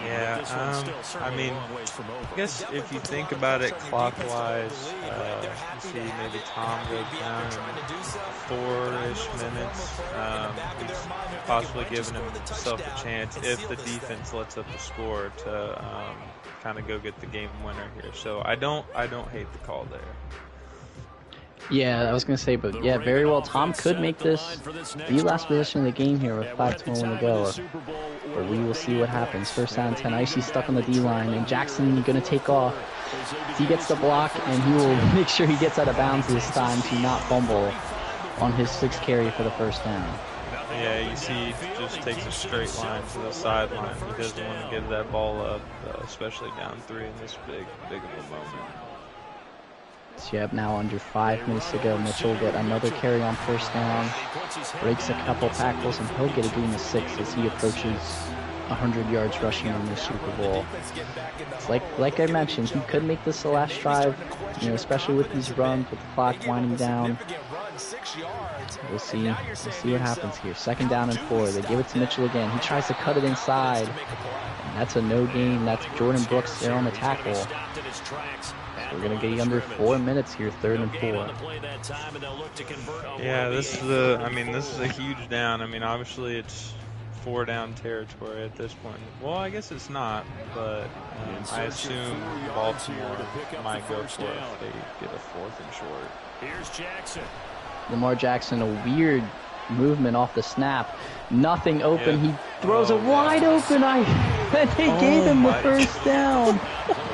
Yeah, I mean, I guess if you think about it clockwise, you see maybe Tom goes down in 4-ish minutes. He's possibly giving himself a chance if the defense lets up the score to kind of go get the game winner here. So I don't hate the call there. Yeah, I was going to say, but yeah, very well. Tom could make this the last position of the game here with 5:21 to go. But we will see what happens. 1st down 10. Icy stuck on the D-line, and Jackson going to take off. He gets the block, and he will make sure he gets out of bounds this time to not fumble on his 6th carry for the 1st down. Yeah, you see he just takes a straight line to the sideline. He doesn't want to give that ball up, especially down 3 in this big of a moment. So you have now under 5 minutes to go. Mitchell will get another carry on 1st down, breaks a couple tackles, and he'll get a gain of 6 as he approaches 100 yards rushing in the Super Bowl. It's like I mentioned, he could make this the last drive, especially with these runs, with the clock winding down. We'll see. We'll see what happens here. 2nd down and 4. They give it to Mitchell again. He tries to cut it inside. And that's a no gain. That's Jordan Brooks there on the tackle. So we're going to get under 4 minutes here, 3rd and 4. Yeah, this is a huge down. I mean, obviously it's 4-down territory at this point. Well, I guess it's not, but I assume Baltimore might go for it if they get a 4th and short. Here's Jackson. Lamar Jackson, a weird movement off the snap. Nothing open. He throws it wide open. And they gave him the 1st down.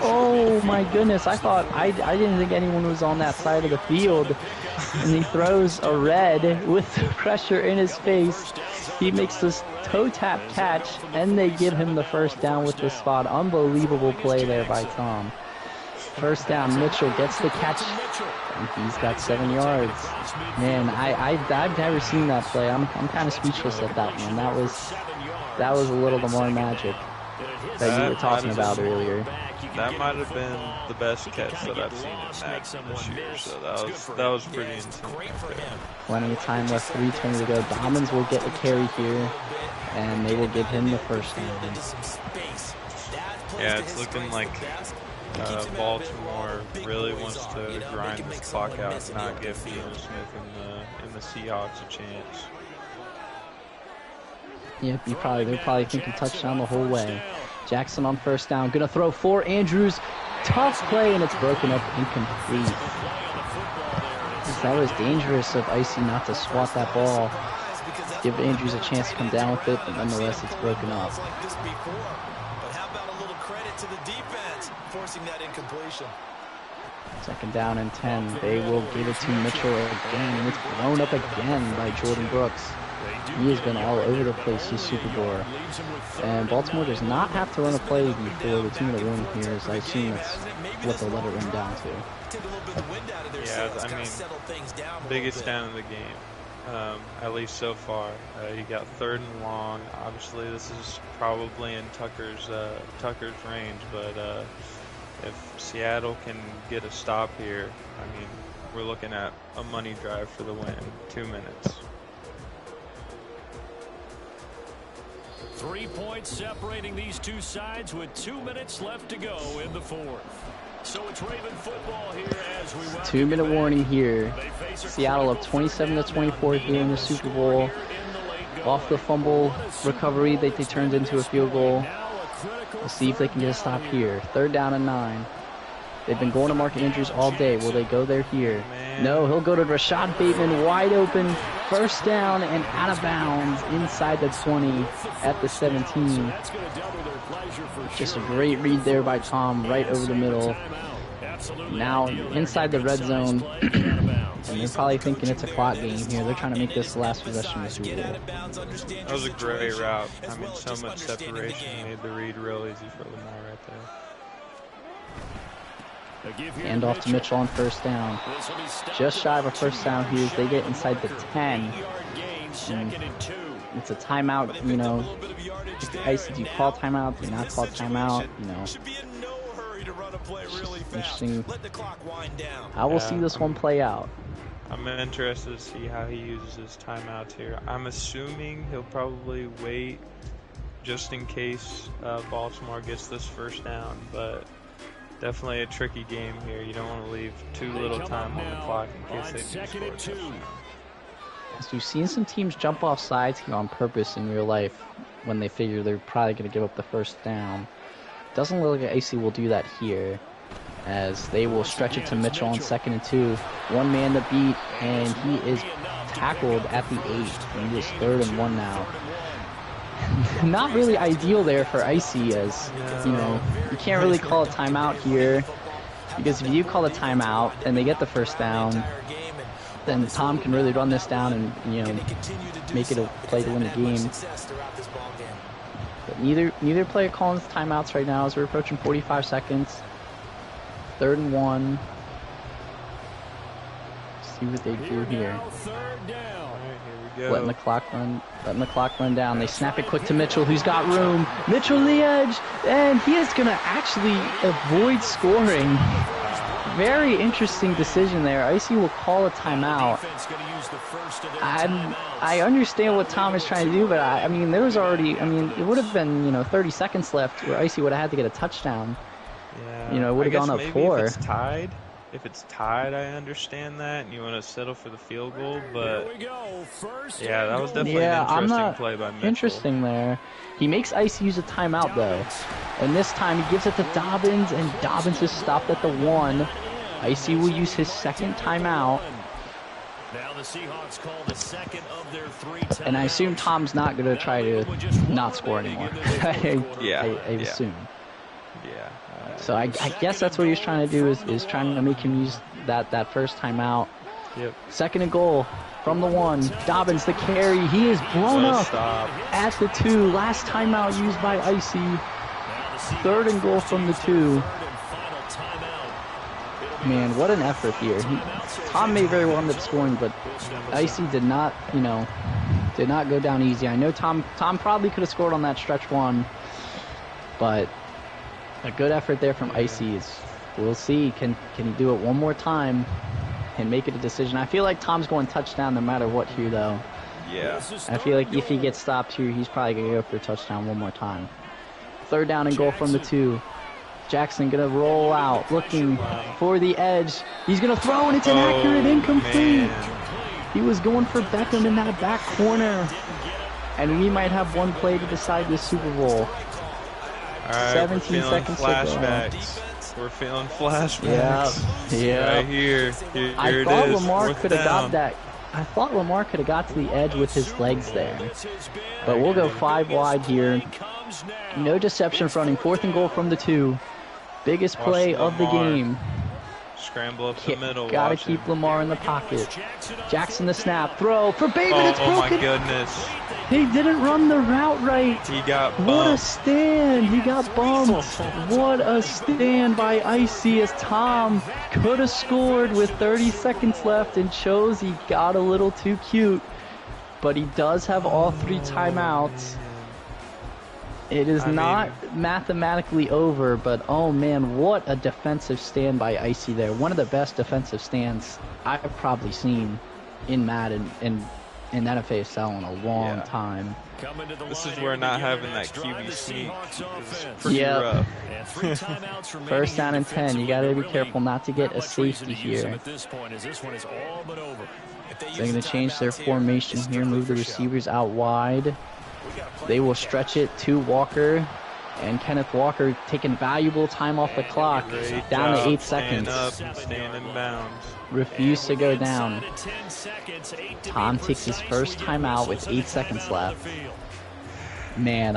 Oh my goodness. I didn't think anyone was on that side of the field. And he throws a red with the pressure in his face. He makes this toe tap catch, and they give him the 1st down with the spot. Unbelievable play there by Tom. 1st down, Mitchell gets the catch, and he's got 7 yards. Man, I've never seen that play. I'm kind of speechless at that one. That was a little Lamar magic that you were talking about earlier. That might have been the best catch that I've seen in that this year. So that was pretty intense. Plenty of time left, 3:20 to go. Dobbins will get a carry here, and they will give him the 1st down. Yeah, it's looking like Baltimore really wants to grind this clock out and not give Geno Smith and the Seahawks a chance. Yep, they're probably thinking touchdown the whole way. Jackson on 1st down, gonna throw for Andrews. Tough play, and it's broken up, incomplete. That was dangerous of Icy not to swat that ball. Give Andrews a chance to come down with it, but nonetheless it's broken up. But how about a little credit to the defense forcing that incompletion? 2nd down and 10. They will give it to Mitchell again, and it's blown up again by Jordan Brooks. He has been all over the place this Super Bowl. And Baltimore does not have to run a play before the 2-minute warning here, so I assume that's what they'll let it run down to. Yeah, I mean, biggest down in the game, at least so far. You got 3rd and long. Obviously, this is probably in Tucker's range, but if Seattle can get a stop here, I mean, we're looking at a money drive for the win. 2 minutes. 3 points separating these two sides with 2 minutes left to go in the 4th. So it's Raven football here as we welcome 2-minute warning here. Seattle up 27-24 here in the Super Bowl. Off the fumble recovery that they turned into a field goal. We'll see if they can get a stop here. 3rd down and 9. They've been going to Mark Andrews all day. Will they go there here? No, he'll go to Rashad Bateman, wide open, 1st down and out of bounds inside the 20 at the 17. Just a great read there by Tom, right over the middle. Now inside the red zone, and they're probably thinking it's a clock game here. They're trying to make this the last possession of the Super Bowl. That was a great route. I mean, so much separation made the read real easy for Lamar right there. Hand off to Mitchell on 1st down. Just shy of a 1st down here as they get inside the 10. And it's a timeout, you know. Icy, do you call timeout? Do you not call timeout? You know. Interesting. I will see this one play out. I'm interested to see how he uses his timeouts here. I'm assuming he'll probably wait just in case Baltimore gets this 1st down, but definitely a tricky game here. You don't want to leave too little time on the clock in case they do score a touchdown. So we've seen some teams jump off sides here on purpose in real life when they figure they're probably going to give up the 1st down. Doesn't look like AC will do that here, as they will stretch it to Mitchell on 2nd and 2. One man to beat, and he is tackled at the 8. And it is 3rd and 1 now. Not really ideal there for Icy, as you know, you can't really call a timeout here, because if you call a timeout and they get the 1st down, then Tom can really run this down and, you know, make it a play to win the game. But neither player calling timeouts right now as we're approaching 45 seconds. 3rd and 1. See what they do here. Letting the clock run down. They snap it quick to Mitchell, who's got room. Mitchell the edge, and he is gonna actually avoid scoring. very interesting decision there. Icy will call a timeout. I understand what Tom is trying to do, but I mean, there was already, I mean, it would have been, 30 seconds left where Icy would have had to get a touchdown. Yeah. It would have gone up 4. If it's tied, I understand that, and you want to settle for the field goal, but yeah, that was definitely an interesting play by Mitchell. Interesting there. He makes Icy use a timeout, though. And this time he gives it to Dobbins, and Dobbins is stopped at the 1. Icy will use his second timeout. Now the Seahawks call the second of their 3 timeouts. And I assume Tom's not going to try to not score anymore. I assume. Yeah. So I guess that's what he's trying to do, is trying to make him use that first timeout. Yep. Second and goal from the 1. Dobbins the carry. He is blown up at the 2. Last timeout used by Icy. Third and goal from the 2. Man, what an effort here. Tom may very well end up scoring, but Icy did not, did not go down easy. I know Tom probably could have scored on that stretch 1, but a good effort there from Icy. We'll see. Can he do it one more time and make it a decision? I feel like Tom's going touchdown no matter what here, though. Yeah. I feel like if he gets stopped here, he's probably going to go for a touchdown one more time. Third down and goal from the 2. Jackson going to roll out, looking for the edge. He's going to throw, and it's an accurate incomplete. He was going for Beckham in that back corner. And we might have one play to decide this Super Bowl. All right, 17 seconds flashbacks. We're feeling flashbacks. Yeah. Right here. I thought Lamar could have got that. I thought Lamar could have got to the edge with his legs there. But we'll go 5 wide here. No deception fronting. 4th and goal from the 2. Biggest play of the game. Scramble up the middle. Gotta keep Lamar in the pocket. Jackson the snap. Throw for Bateman. It's broken. Oh my goodness. He didn't run the route right. He got bumped. What a stand. He got bumped. What a stand by Icy, as Tom could have scored with 30 seconds left and chose he got a little too cute. But he does have all 3 timeouts. It is not mathematically over, but oh man, what a defensive stand by Icy there. One of the best defensive stands I've probably seen in Madden and in NFASL in a long time. This is where not having that QB sneak is pretty rough. First down and 10. You got to be careful not to get a safety here. They're going to change their formation here, move the receivers out wide. They will stretch it to Walker, and Kenneth Walker taking valuable time off the clock, down to 8 seconds. Staying in bounds. Refuse to go down. Tom takes his first timeout with 8 seconds left. Man,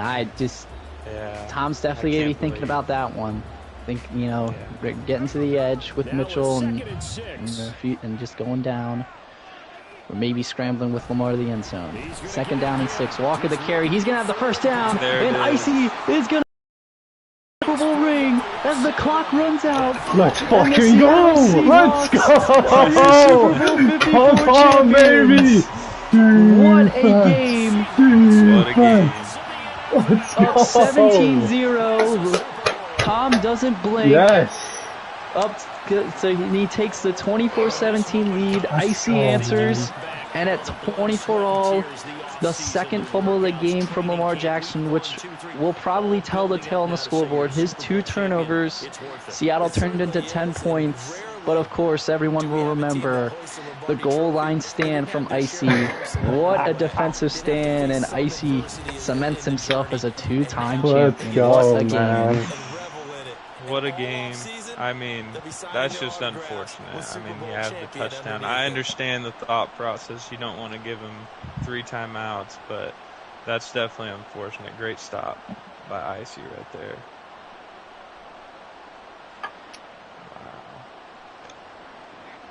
Tom's definitely going to be thinking about that one. Getting to the edge with Mitchell and just going down. Or maybe scrambling with Lamar to the end zone. 2nd down and 6. Walker the carry. He's going to have the first down. And Icy is going to Super Bowl ring as the clock runs out. Let's fucking go! Let's go! Come on, baby! What a game! What a game. Let's go! Up 17-0. Tom doesn't blink. Yes! So he takes the 24-17 lead. Icy answers, and at 24-all, the second fumble of the game from Lamar Jackson, which will probably tell the tale on the scoreboard. His 2 turnovers, Seattle turned into 10 points. But of course, everyone will remember the goal line stand from Icy. What a defensive stand, and Icy cements himself as a 2-time champion. Let's go, what a game. man. What a game. I mean, that's just unfortunate. I mean, you have the touchdown. I understand the thought process. You don't want to give him 3 timeouts, but that's definitely unfortunate. Great stop by Icy right there.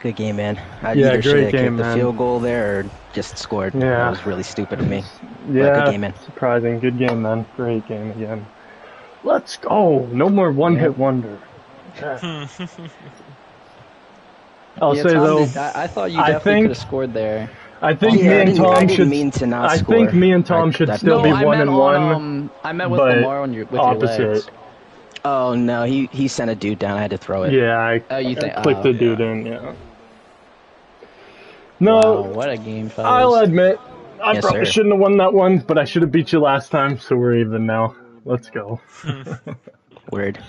Good game, man. Yeah, great game, man. The man. field goal there or just scored. Yeah. That was really stupid of me. Yeah, good game, man. Surprising. Good game, man. Great game again. Let's go. No more one-hit wonder. I'll say Tom, though, I thought you definitely could have scored there. I think me and Tom should. I think me and Tom should still be 1-1. I meant with Lamar with your legs. Oh no, he sent a dude down. I had to throw it. Yeah, I clicked the dude in, yeah. No, Wow, what a game, fellas. I'll admit, I Yes, probably sir. shouldn't have won that one, but I should have beat you last time, so we're even now. Let's go. Word.